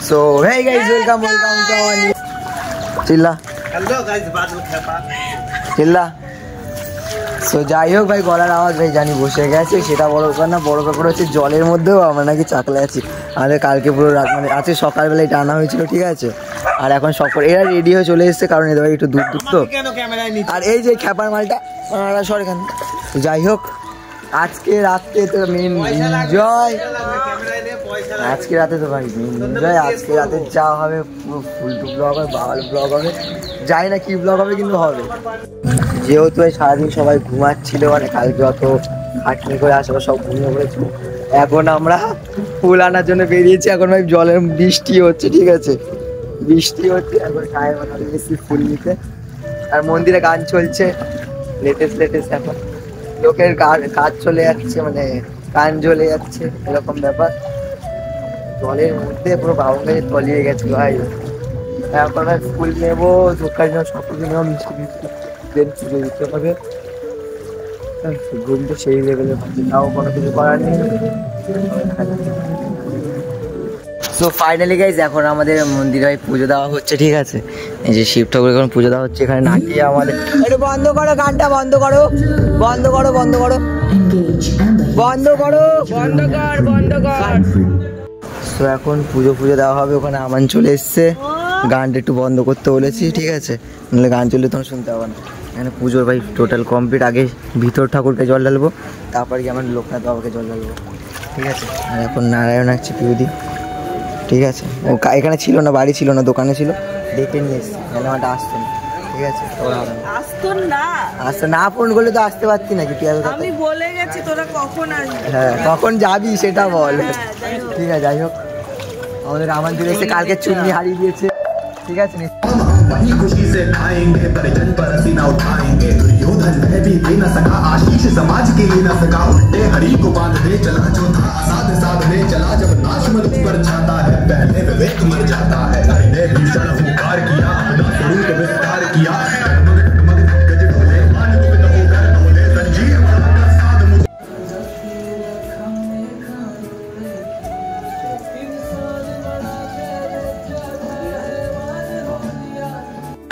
So hey guys, welcome to our new চিল্লা। Hello guys, বাদল খেপা চিল্লা। So যাই হোক ভাই, গলার আওয়াজ ভাই জানি বসে গেছে, সেটা বড় ব্যাপার না। বড় ব্যাপার হচ্ছে জলের মধ্যেও আমরা নাকি চাকলা আছি। আমাদের কালকে পুরো রাত মানে আছে সকালবেলায় টানা হয়েছিল, ঠিক আছে। আর এখন সকল এরা রেডি হয়ে চলে এসছে, কারণ এদের একটু দূর দূর তো। আর এই যে খেপার মালটা সর এখান। যাই হোক, আজকে রাত্রে তো মেন এনজয়, আজকে রাতে তো ভাই মেন এনজয়। আজকে রাতে যা হবে পুরো ফুলটু ব্লগ হবে, বাওয়াল ব্লগ হবে, জানি না কি ব্লগ হবে, কিন্তু হবে। যেহেতু সারাদিন সবাই ঘুমাচ্ছিল, মানে কালকে অত খাটনি করে আসলে সব ঘুমিয়ে পড়েছিল। এখন আমরা ফুল আনার জন্য বেরিয়েছি। এখন ভাই জলের বৃষ্টি হচ্ছে, ঠিক আছে, বৃষ্টি হচ্ছে। এখন গায়ে বানাতে গেছি ফুল নিতে, আর মন্দিরে গান চলছে লেটেস্ট। এখন লোকের কাজ চলে যাচ্ছে, মানে গান জ্বলে যাচ্ছে, এরকম ব্যাপার। জলের মধ্যে পুরো বাবু গাছে তলিয়ে গেছে ভাই। এখন ভাই ফুল নেবো, দোকান নেবো, সব কিছু নেবো, মিষ্টি দেন পুজো দিতে হবে। ঘুম তো সেই লেভেলে ভাবছি, তাও কোনো কিছু করার নেই। সো ফাইনালি গাইজ, এখন আমাদের মন্দিরে ভাই পুজো দেওয়া হচ্ছে, ঠিক আছে। এই যে শিব ঠাকুর এখন পুজো দেওয়া হচ্ছে, এখানে নাচিয়ে আমাদের। একটু বন্ধ করো গানটা, বন্ধ করো। সো এখন পুজো দেওয়া হবে, ওখানে আমান চলে এসছে। গানটা একটু বন্ধ করতে বলেছি, ঠিক আছে, নাহলে গান চললে তখন শুনতে হবে না। এখানে পুজোর ভাই টোটাল কমপ্লিট। আগে ভিতর ঠাকুরকে জল ঢালবো, তারপর কি আমার লোকনাথ বাবাকে জল ঢালবো, ঠিক আছে। আর এখন নারায়ণ আসছে পিউদি, ঠিক আছে। ও এখানে ছিল না, বাড়ি ছিল না, দোকানে ছিল, ডেকে নিয়ে এসছি, নাহলে আমারটা আসতো না, ঠিক আছে। আসতো না, ফোন করলে তো আসতে পারতি নাকি? আমি বলে গেছি তোরা কখন আসবি। হ্যাঁ, কখন যাবি সেটা বল। ঠিক আছে, যাই হোক, আমাদের আমান চলে এসে, কালকে চুন্নি হারিয়ে দিয়েছে, ঠিক আছে। वही खुशी से खाएंगे, परिजन पर सीना उठाएंगे। दुर्योधन है भी दे न सका आशीष, समाज के लिए न सका। उल्टे हरि को बांध दे चला जो था, साध साधने चला जब नाश मृत पर छाता है। पहले विवेक मर जाता है, ने भीषण हुंकार किया, अपना स्वरूप विस्तार किया।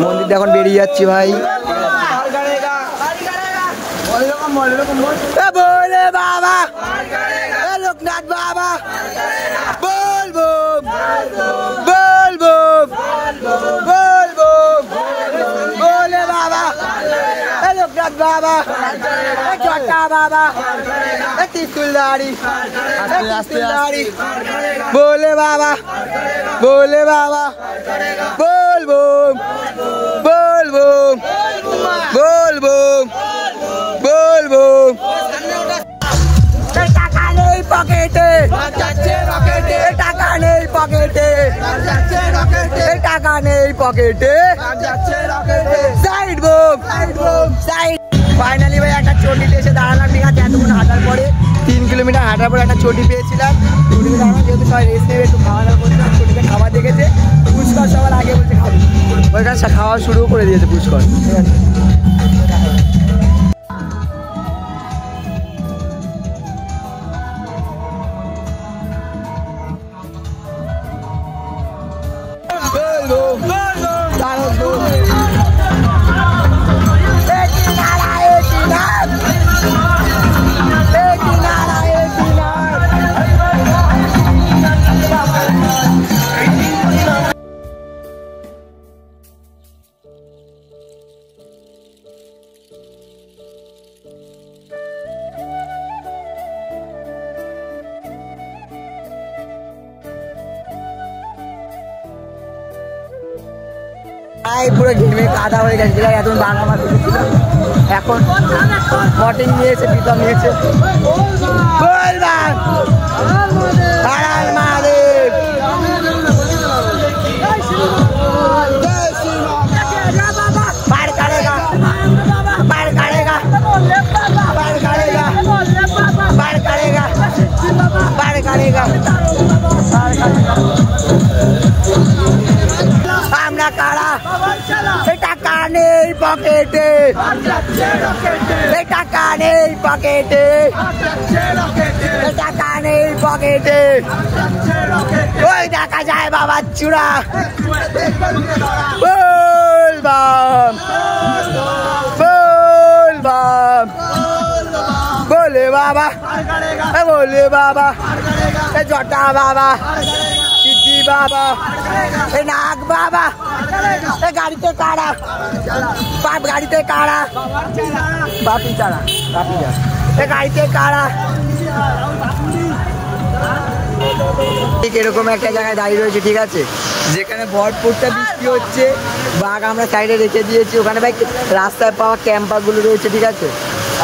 মন্দির এখন বেরিয়ে যাচ্ছি ভাই। বলে বাবা লোকনাথ বাবা, বলবো বলে বাবা লোকনাথ বাবা, চটা বাবা, ত্রিশুলধারী, বলে বাবা বলবো টাকা নেই পকেটে, টাকা নেই পকেটে, টাকা নেই পকেটে, সাইড বুম সাইড। ফাইনালি ভাই একটা চটিতে এসে দাঁড়ালাম, ঠিক আছে। এতক্ষণ হাঁটার পরে 3 কিলোমিটার হাঁটার পরে একটা চটি পেয়েছিলাম। চটিতে দাঁড়ালাম, যেহেতু সবাই রেস্ট নেবে, একটু খাওয়া দাওয়া করছিলাম। চটিতে খাবার দেখেছে, পুষ্কর সবার আগে বলছে খাবি, ওইখানে খাওয়া শুরু করে দিয়েছে পুষ্কর, ঠিক আছে। পুরো ঘেমে কাদা হয়ে গেছে, এখন বাংলা মাছ ছিল। এখন মটন নিয়েছে, পিতল নিয়েছে, আমরা কারা, টাকা নেই পকেটে, টাকা নেই পকেটে, টাকা নেই পকেটে, ওই দেখা যায় বাবার চূড়া। বল বাম, বল বাম, বলে বাবা, বলে বাবা, জটা বাবা, সিদ্ধি বাবা, নাগ বাবা, গাড়িতে কারা, বাপ গাড়িতে কারা, বাপি চারা, বাপি চারা, গাড়িতে কারা। ঠিক এরকম একটা জায়গায় দাঁড়িয়ে রয়েছে, ঠিক আছে, যেখানে ভরপুরটা বৃষ্টি হচ্ছে। বাঘ আমরা সাইডে রেখে দিয়েছি, ওখানে ভাই রাস্তায় পাওয়া ক্যাম্পারগুলো রয়েছে, ঠিক আছে।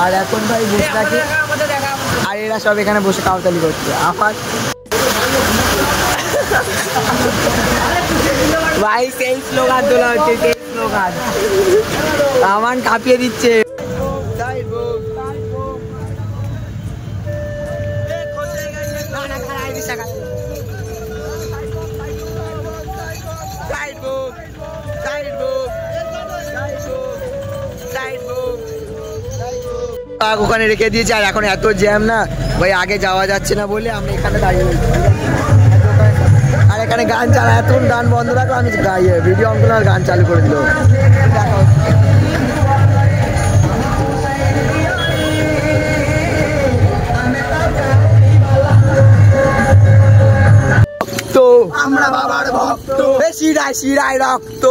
আর এখন ভাই বসে থাকি, আর এরা সব এখানে বসে কাউতালি করছে। আফার ভাই সেই স্লোগান তোলা হচ্ছে, সেই স্লোগান আমান কাঁপিয়ে দিচ্ছে। ওখানে রেখে দিয়েছে, আর এখন এত জ্যাম না ভাই, আগে যাওয়া যাচ্ছে না বলে আমরা এখানে দাঁড়িয়ে রয়েছি। আর এখানে গান চালা, এত গান বন্ধ রাখলো, আমি ভিডিও অন করলাম আর গান চালু করে দিল। আমরা বাবার ভক্ত, শিরায় শিরায় রক্ত,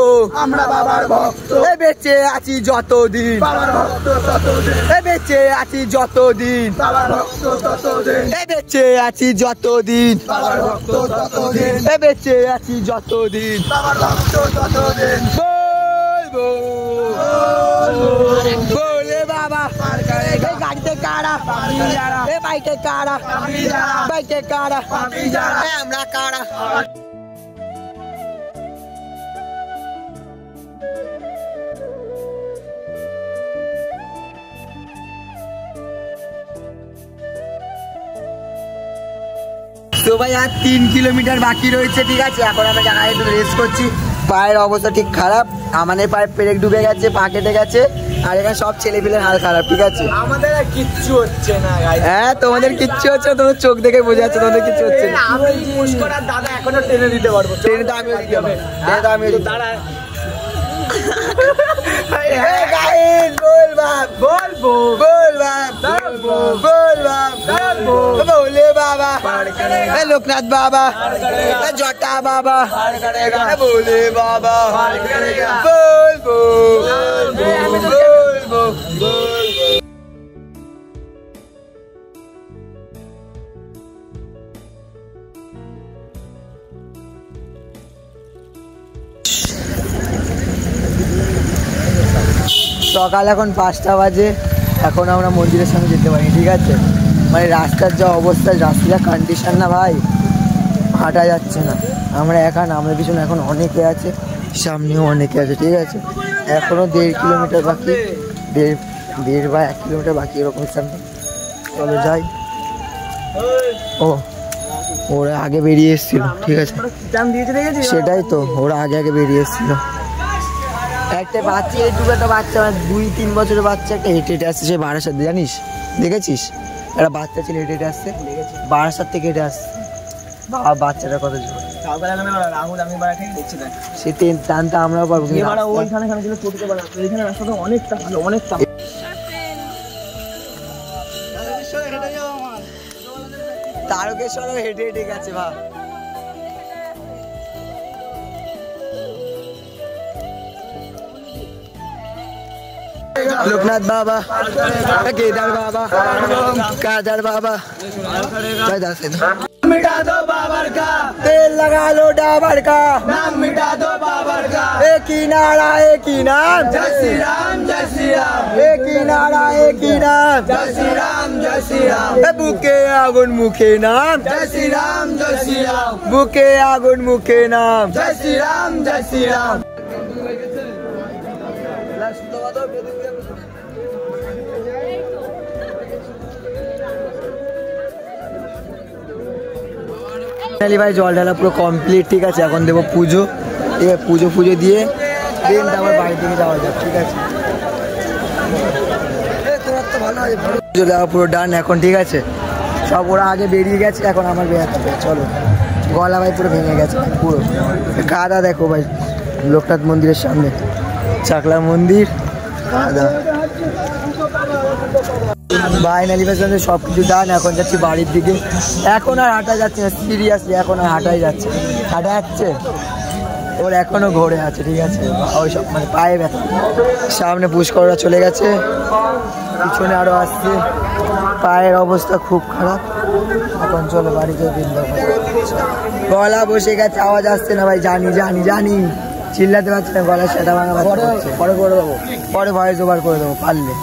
আমরা বাবার ভক্ত, বেঁচে আছি যতদিন, বাবার ভক্ত ততদিন, বেঁচে আছি যতদিন, বাবার ভক্ত ততদিন, বেঁচে আছি যতদিন, বাবার ভক্ত ততদিন, বেঁচে আছি যতদিন, বাবার ভক্ত ততদিন। বলবো বলে বাবা, গাড়িতে কারা, বাইকে কারা, বাইকে কারা, আমরা কারা। তো ভাই আর 3 কিলোমিটার বাকি রয়েছে, ঠিক আছে। এখন আমরা জায়গায় একটু রেস্ট করছি। পায়ের অবস্থা ঠিক খারাপ, আমাদের পায়ে পেরেক ডুবে গেছে, পা কেটে গেছে, আর এখানে সব ছেলেপিলের হাল খারাপ, ঠিক আছে। আমাদের আর কিচ্ছু হচ্ছে না। হ্যাঁ তোমাদের কিচ্ছু হচ্ছে না, তোমাদের চোখ দেখে বোঝা যাচ্ছে তোমাদের কিচ্ছু হচ্ছে না। আমি পুষ্কর আর দাদা এখনো টেনে দিতে পারবো, টেনে তো আমিও দিতে হবে, টেনে তো আমিও দিতে পারবো। बोले बाबा, लोकनाथ बाबा, जटा बाबा, बोले बाबा, बोल बोल। সকাল এখন 5টা বাজে, এখন আমরা মন্দিরের সামনে যেতে পারি, ঠিক আছে। মানে রাস্তার যা অবস্থা, রাস্তার যা কন্ডিশন না ভাই, হাঁটা যাচ্ছে না। আমরা একা না, আমাদের পিছনে এখন অনেকে আছে, সামনেও অনেকে আছে, ঠিক আছে। এখনও 1.5 কিলোমিটার বাকি, 1.5 বা 1 কিলোমিটার বাকি এরকম সামনে। চলো যাই। ও ওরা আগে বেরিয়ে এসেছিল, ঠিক আছে, সেটাই তো, ওরা আগে আগে বেরিয়ে এসেছিল। একটা বাচ্চা, এইটুকু একটা বাচ্চা, 2-3 বছরের বাচ্চা, একটা হেঁটে হেঁটে আসছে, সে বারাসাত, জানিস, দেখেছিস? একটা বাচ্চা ছিল হেঁটে হেঁটে আসছে, বারাসাত থেকে হেঁটে আসছে। বাবা বাচ্চাটা কত জোর, রাহুল আমি ঠিক দেখছি না, সে টানতে আমরাও পারবো। ওইখানে রাস্তাটা অনেকটা ভালো, অনেকটা। তারকেশ্বরও হেঁটে হেঁটে গেছে ভাব। लोकनाथ बाबा, केदार बाबा, कादर बाबा, मिटा दो बाबर का, तेल लगा लो डाबर का, नाम मिटा दो बाबर का, एक ही नारा एक ही नाम, जय श्री राम जय श्री राम, एक ही नारा एक ही नाम, जय श्री राम जय श्री राम, बुके आगुन मुखे नाम, जय श्री राम जय श्री राम, बुके आगुन मुखे नाम, जय श्री राम जय श्री राम। ভাই জল ঢালা পুরো কমপ্লিট, ঠিক আছে। এখন দেবো পুজো, ঠিক আছে। পুজো দিয়ে দেন তারপর বাড়ি থেকে যাওয়া যাক, ঠিক আছে। পুরো ডান এখন, ঠিক আছে? সব ওরা আগে বেরিয়ে গেছে, এখন আমার বেরোতে হবে। চলো, গলা ভাই পুরো ভেঙে গেছে পুরো কাদা। দেখো ভাই লোকনাথ মন্দিরের সামনে, চাকলা মন্দির, কাদা। ফাইনালি সব কিছু ডান। এখন যাচ্ছি বাড়ির দিকে। এখন আর হাঁটা যাচ্ছে না, সিরিয়াসলি এখন আর হাঁটাই যাচ্ছে। হাঁটা যাচ্ছে ওর এখনো ঘোরে আছে, ঠিক আছে? ওই সব মানে পায়ে ব্যথা। সামনে পুষ্কররা চলে গেছে, পিছনে আরো আসছে। পায়ের অবস্থা খুব খারাপ। এখন চলো বাড়িতে। গলা বসে গেছে, আওয়াজ আসছে না ভাই। জানি জানি জানি, চিল্লাতে পারছি না, গলা সেটা ভাঙা। পরে করে দেবো, পরে ভয়েস ওভার করে দেবো পারলে।